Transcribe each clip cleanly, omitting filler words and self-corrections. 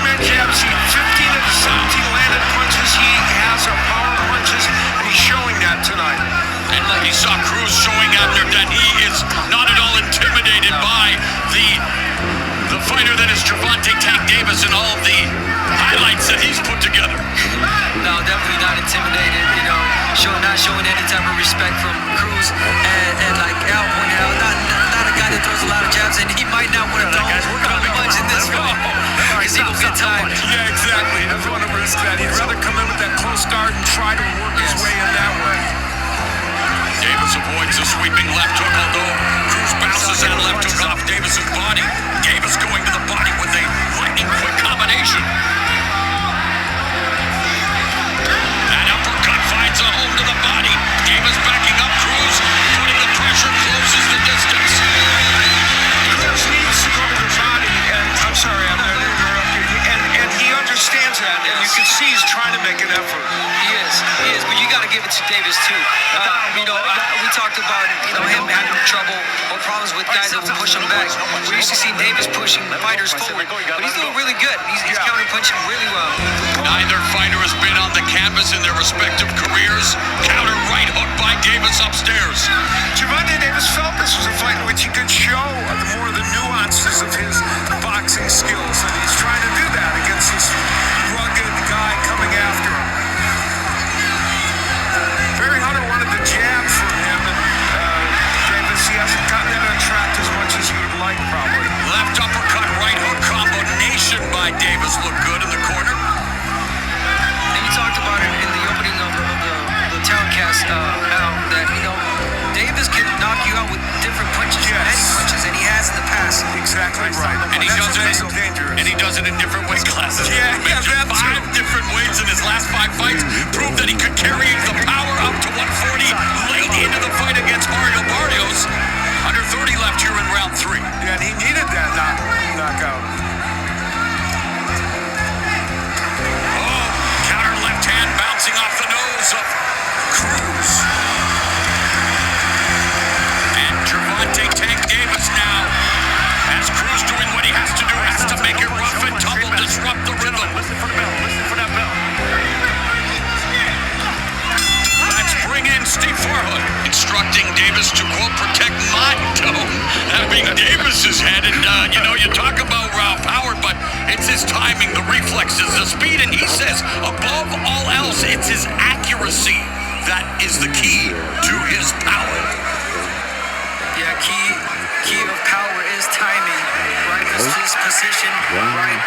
man jabs. 15 of the 17 landed punches. He has a power punches, and he's showing that tonight. And he saw Cruz showing out there that he is not at all intimidated by the fighter that is Gervonta Davis and all the highlights that he's put together. No, definitely not intimidated. Not showing any type of respect from Cruz, and like Al pointed out, not a guy that throws a lot of jabs, and he might not want to throw much in this fight because he will get tired. Yeah, exactly. He doesn't want to risk that. He'd rather come in with that close guard and try to work his way in that way. Davis avoids a sweeping left hook, although Cruz bounces that left hook off Davis's body. Davis going to the body with a lightning quick combination. That uppercut finds a home to the body. Davis backing up Cruz, putting the pressure, closes the distance. Cruz needs to go to the body, and I'm sorry, I'm going to interrupt you. And he understands that, and you can see he's trying to make an effort. He is, but you got to give it to Davis too. We talked about him having trouble or problems with guys that will push him back. We used to see Davis pushing fighters forward, but he's doing really good. He's counter punching really well. Neither fighter has been on the canvas in their respective careers. Counter right hook by Davis upstairs. Gervonta Davis felt this was a fight in which he could show more of the nuances of his boxing skills, and he's trying to do that against this rugged guy coming after him. Barry Hunter wanted the jab from him, and Davis, he hasn't gotten that untracked as much as he would like, probably. Left uppercut, right hook combination by Davis looked good in the corner. And you talked about it in the opening of the telecast, Al, that Davis can knock you out with different punches, many punches, and he has in the past. Exactly right. And he does it in different weight classes. Yeah, that's 5 different weights in his last 5 fights. Proved that he could carry the power up to 140 late into the fight against Mario Barrios. Under 30 left here in round 3. Yeah, and he needed that knockout. Oh, counter left hand bouncing off the nose of Cruz. And Gervonta Davis now, as Cruz doing what he has to do, has to make it rough and tumble, disrupt the rhythm. Listen for the bell. Listen for that bell. Let's bring in Steve Farhood, instructing Davis to, quote, protect my dome. That being Davis's head. And, you talk about raw power, but it's his timing, the reflexes, the speed. And he says, above all else, it's his accuracy that is the key to his power. Yeah, key of power is timing, right position, right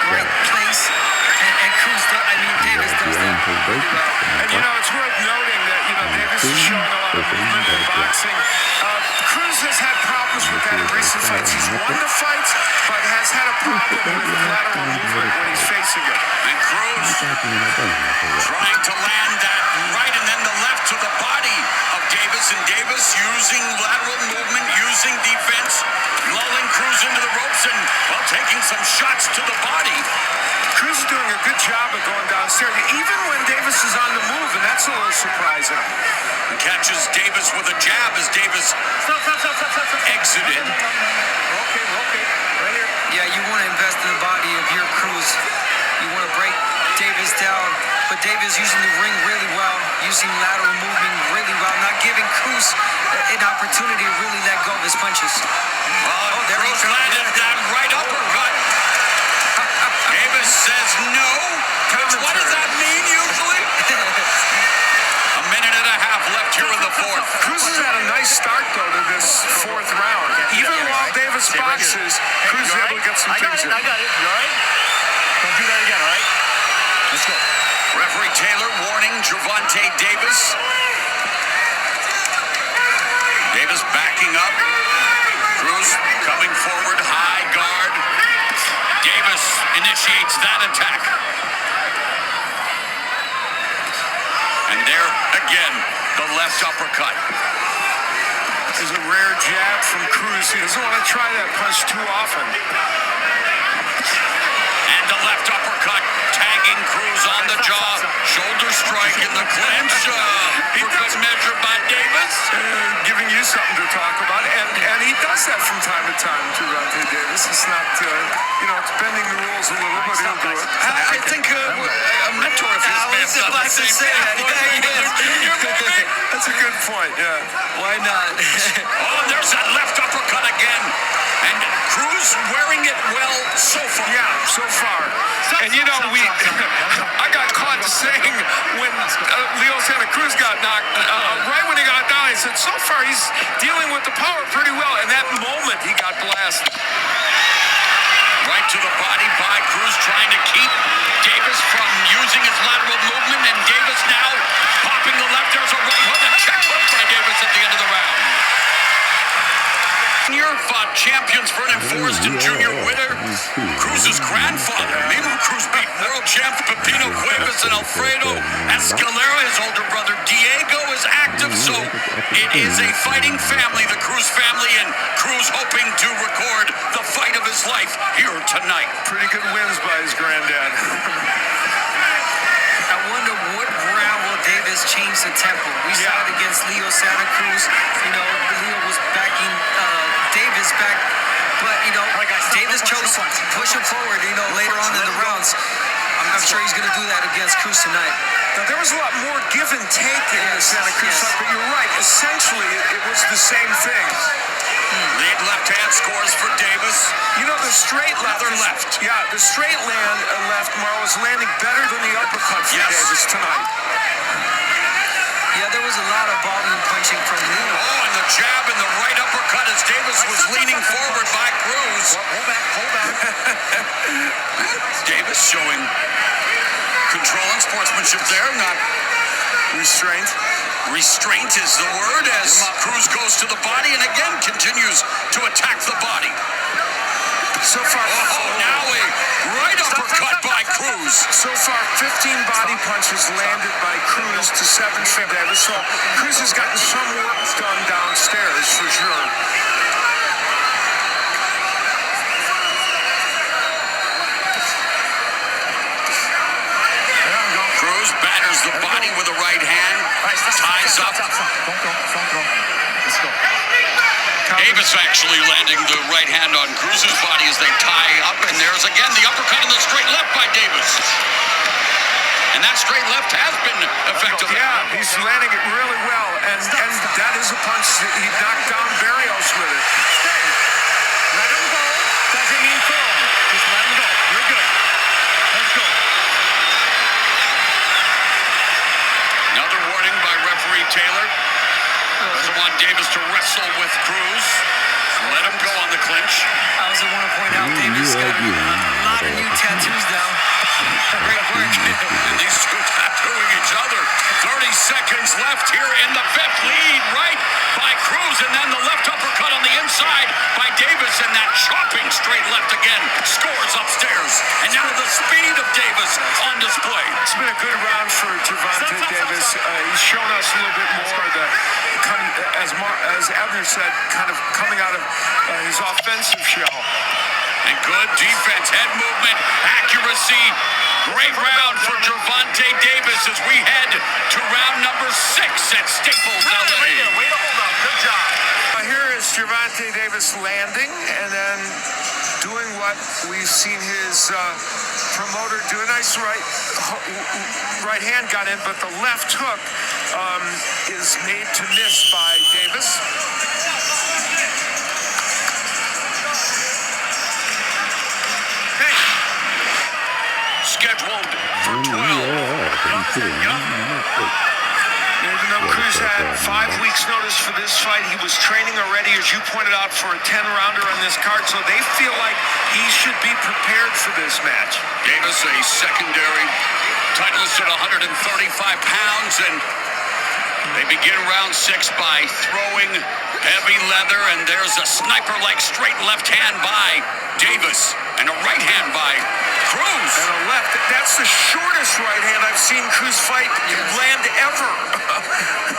place, and Cruz Davis does that really well. And it's worth noting that Davis is showing a lot of movement in boxing. Cruz has had problems with that in recent fights. He's won the fights, but has had a problem with lateral movement when he's facing it. And Cruz trying to land that right and then the left to the body of Davis, and Davis using lateral movement, using defense, lulling Cruz into the ropes and, taking some shots to the body. Cruz is doing a good job of going downstairs, even when Davis is on the move, and that's a little surprising. And catches Davis with a jab as Davis exited. Okay, right here. Yeah, you want to invest in the body of your Cruz. You want to break Davis down, but Davis using the ring really well, using lateral movement really well, not giving Cruz an opportunity to really let go of his punches. Cruz landed that right uppercut. Davis says no. What does that mean usually? A minute and a half left here in the 4th. Cruz has had a nice start, though, to this 4th round. Even while Davis boxes, Cruz is able to get some things in. I got it. You all right? Don't do that again, all right? Let's go. Referee Taylor warning Gervonta Davis. Davis backing up. Cruz coming forward, high guard. Davis initiates that attack. And there again, the left uppercut. This is a rare jab from Cruz. He doesn't want to try that punch too often. And the left uppercut, tagging Cruz on the jaw. Shoulder strike in the clinch. For good measure by Davis. Giving you something to talk about. And he does that from time to time to Gervonta Davis. It's not, it's bending the rules a little, but he'll do it. wants to say that. Yeah, he is. That's a good point, yeah. Why not? Oh, there's that left uppercut again. And Cruz wearing it well so far. Yeah, so far. And you know, I got caught saying when Leo Santa Cruz got knocked, right when he got down, I said, so far he's dealing with the power pretty well. And that moment he got blasted. Right to the body by Cruz, trying to keep Davis from using his lateral movement. And Davis now popping the left. There's a right hook, a check hook by Davis at the end of the round. Junior fought champions Vernon Forrest and Junior winner Cruz's grandfather. Meanwhile, Cruz beat world champ Pepino Cuevas and Alfredo Escalera. His older brother Diego is active, so it is a fighting family, the Cruz family, and Cruz hoping to record the fight of his life here tonight. Pretty good wins by his granddad. I wonder what round will Davis change the tempo. We saw it against Leo Santa Cruz. You know, Leo was backing Davis back, but you know, Davis chose to push him forward. You know, later on in the rounds. I'm sure he's going to do that against Cruz tonight. Now, there was a lot more give and take in the Santa Cruz fight, but you're right. Essentially, it was the same thing. Lead left hand scores for Davis. You know, the straight left. left. Yeah, the straight left, Marl, is landing better than the uppercut for Davis tonight. Yeah, there was a lot of volume punching from Leo. Oh, and the jab and the right uppercut as Davis was leaning forward by Cruz. Hold back. Davis showing control and sportsmanship there, not Restraint. restraint is the word as Cruz goes to the body and again continues to attack the body. So far, Now a right uppercut by Cruz. So far, 15 body punches landed by Cruz to 7 for Davis. So Cruz has gotten some work done downstairs for sure. Cruz batters the body with a right hand, ties up. Let's go. Davis actually landing the right hand on Cruz's body as they tie up, and there's again the uppercut and the straight left by Davis. And that straight left has been effective. Yeah, he's landing it really well, and that is a punch that he knocked down Barrios with it. Let him go. Doesn't mean throw him. Just let him go. You're good. Let's go. Another warning by referee Taylor. Doesn't want Davis to wrestle with Cruz. Let him go on the clinch. I also want to point out Davis got a lot of new tattoos now. Great work. And these two tattooing each other. 30 seconds left here in the fifth. Lead right by Cruz, and then the left uppercut on the inside by Davis, and that chopping straight left again scores upstairs. And now the speed of Davis on display. It's been a good round for Gervonta Davis. He's shown us a little bit more as Abner said, kind of coming out of his offensive shell. And good defense, head movement, accuracy. Great round for Gervonta Davis as we head to round number 6 at Staples, LA. Way to hold up. Good job. Here is Gervonta Davis landing and then doing what we've seen his promoter do. A nice right hand got in, but the left hook is made to miss by Davis. Scheduled for 12. Even though Cruz had 5 weeks notice for this fight, he was training already, as you pointed out, for a 10-rounder on this card, so they feel like he should be prepared for this match. Davis, a secondary titleist at 135 pounds, and they begin round 6 by throwing heavy leather, and there's a sniper-like straight left hand by Davis, and a right hand by Cruz. And a left. That's the shortest right hand I've seen Cruz fight land ever.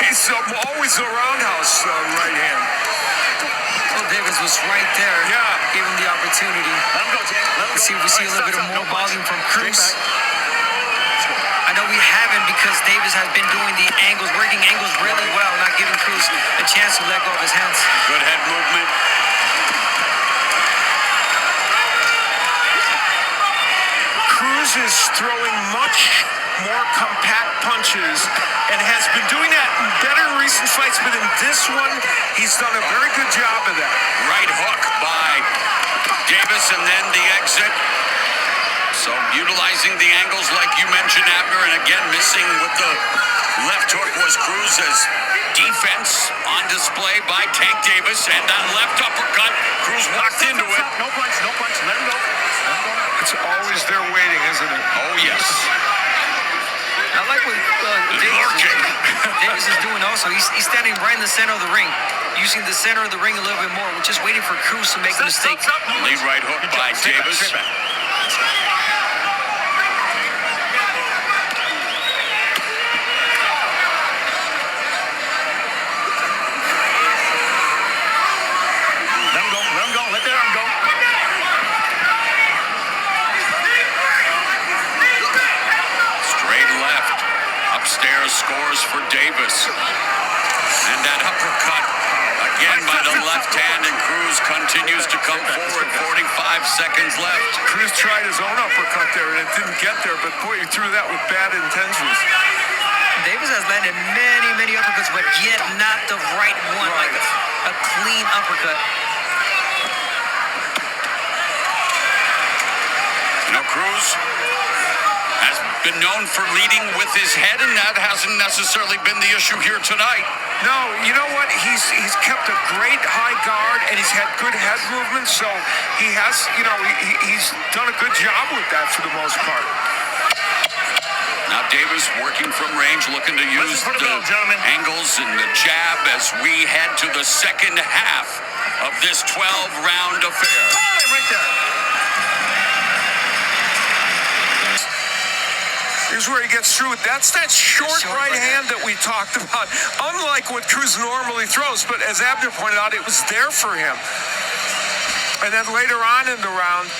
It's always a roundhouse right hand. Oh, Davis was right there. Yeah. Gave him the opportunity. Let him go, Jay. Let him Let's see if we see a little bit of more volume from Cruz. Back. I know we haven't because Davis has been doing the angles, working angles really well, not giving Cruz a chance to let go of his hands. Good head movement. Cruz is throwing much more compact punches and has been doing that better in recent fights, but in this one, he's done a very good job of that. Right hook by Davis, and then the exit. So utilizing the angles like you mentioned, Abner, and again missing with the left hook was Cruz's defense on display by Tank Davis, and that left uppercut, Cruz walked into it. No punch, no punch. Let him go. Let him go. It's always there waiting, isn't it? Oh, yes. I like what Davis is doing also. He's standing right in the center of the ring, using the center of the ring a little bit more. We're just waiting for Cruz to make a mistake. Lead right hook by Davis. Let him go. Let him go. Let their arm go. Straight left. Upstairs scores for Davis. And that uppercut again by the left hand, and Cruz continues to come forward. 45 seconds left. Cruz tried his own uppercut there, and it didn't get there, but boy, he threw that with bad intentions. Davis has landed many uppercuts, but yet not the right one, like a clean uppercut. Now Cruz has been known for leading with his head, and that hasn't necessarily been the issue here tonight. No, you know what? He's kept a great high guard, and he's had good head movement, so he has, he's done a good job with that for the most part. Now Davis working from range, looking to use the angles and the jab as we head to the second half of this 12-round affair. Right there. Here's where he gets through it. That's that short right hand that we talked about. Unlike what Cruz normally throws, but as Abner pointed out, it was there for him. And then later on in the round,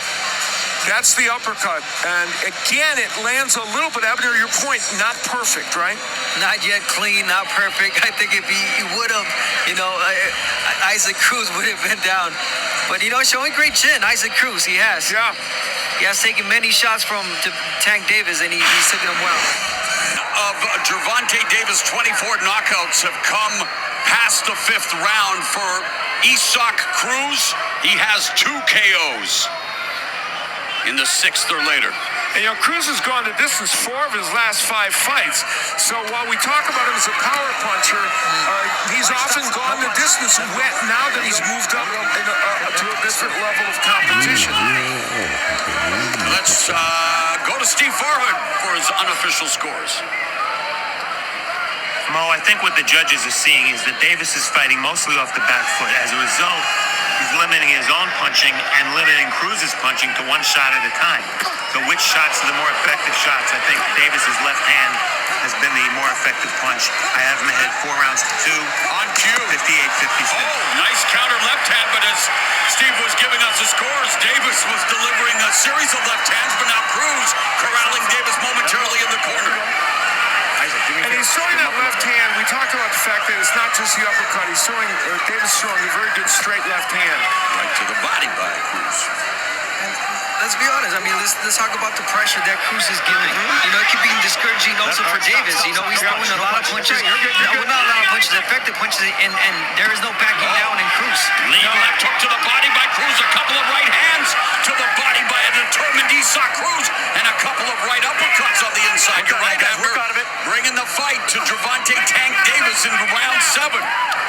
that's the uppercut. And again, it lands a little bit. Abner, your point, not perfect, right? Not yet clean, not perfect. I think if he would have, Isaac Cruz would have been down. But, showing great chin, Isaac Cruz, he has. Yeah. He has taken many shots from Tank Davis, and he's taken them well. Of Gervonta Davis, 24 knockouts have come past the fifth round. For Isaac Cruz, he has 2 KOs in the sixth or later. And Cruz has gone the distance 4 of his last 5 fights. So while we talk about him as a power puncher, he's often gone the distance now that he's moved up to a different level of competition. Let's go to Steve Farhood for his unofficial scores. Mo, I think what the judges are seeing is that Davis is fighting mostly off the back foot. As a result, he's limiting his own punching and limiting Cruz's punching to 1 shot at a time. So which shots are the more effective shots? I think Davis's left hand has been the more effective punch. I have him ahead 4 rounds to 2. On cue. 58-56. Oh, nice counter left hand, but as Steve was giving us the scores, Davis was delivering a series of left hands, but now Cruz corralling Davis momentarily in the corner. And he's throwing that left hand. We talked about the fact that it's not just the uppercut. He's throwing, Davis throwing a very good straight left hand. Right to the body by Cruz. Let's be honest. Let's talk about the pressure that Cruz is giving. It could be discouraging also for Davis. He's throwing a lot of punches. Well, not a lot of punches, effective punches, and there is no backing down in Cruz. Lead left hook to the body by Cruz. A couple of right hands to the body by a determined Isaac Cruz, and a couple of right uppercuts on the inside. You're right, Abner. Bringing the fight to Gervonta Tank Davis in round 7.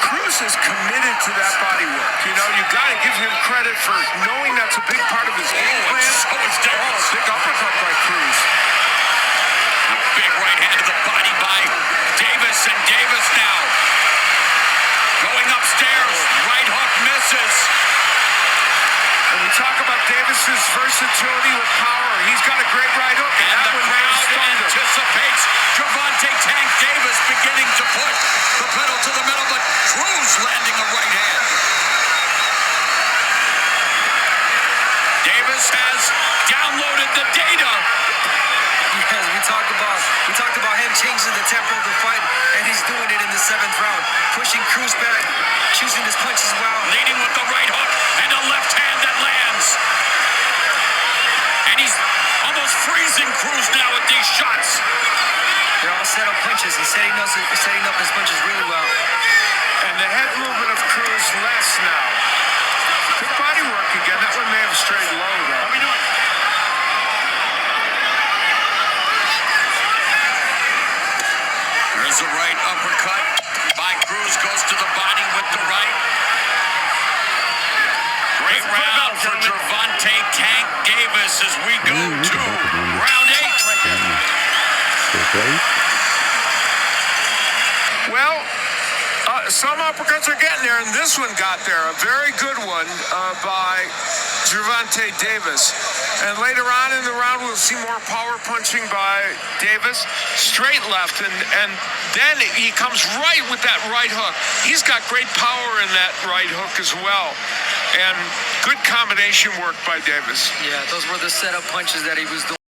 Cruz is committed to that body work. You got to give him credit for knowing that's a big part of his game plan. So is Davis. Big uppercut by Cruz. A big right hand to the body by Davis, and Davis now going upstairs. Right hook misses. And we talk about Davis's versatility with power. He's got a great right hook, And the crowd anticipates Gervonta Tank Davis beginning to put the pedal to the metal, but Cruz landing a right hand. Davis has downloaded the data. Yes, we talked about him changing the tempo of the fight, and he's doing it in the 7th round, pushing Cruz back, choosing his punches well. Leading with the right hook and a left hand that lands. And he's almost freezing Cruz now with these shots. I'll setup punches. He's setting up his punches really well. And the head movement of Cruz less now. Good body work again. That one may have strayed low, though. How we doing? There's a right uppercut by Cruz, goes to the body with the right. Great Let's put it round out, for gentlemen. Gervonta Tank Davis as we go to round 8. Well, some uppercuts are getting there, and this one got there. A very good one by Gervonta Davis. And later on in the round, we'll see more power punching by Davis. Straight left, and then he comes right with that right hook. He's got great power in that right hook as well. And good combination work by Davis. Yeah, those were the setup punches that he was doing.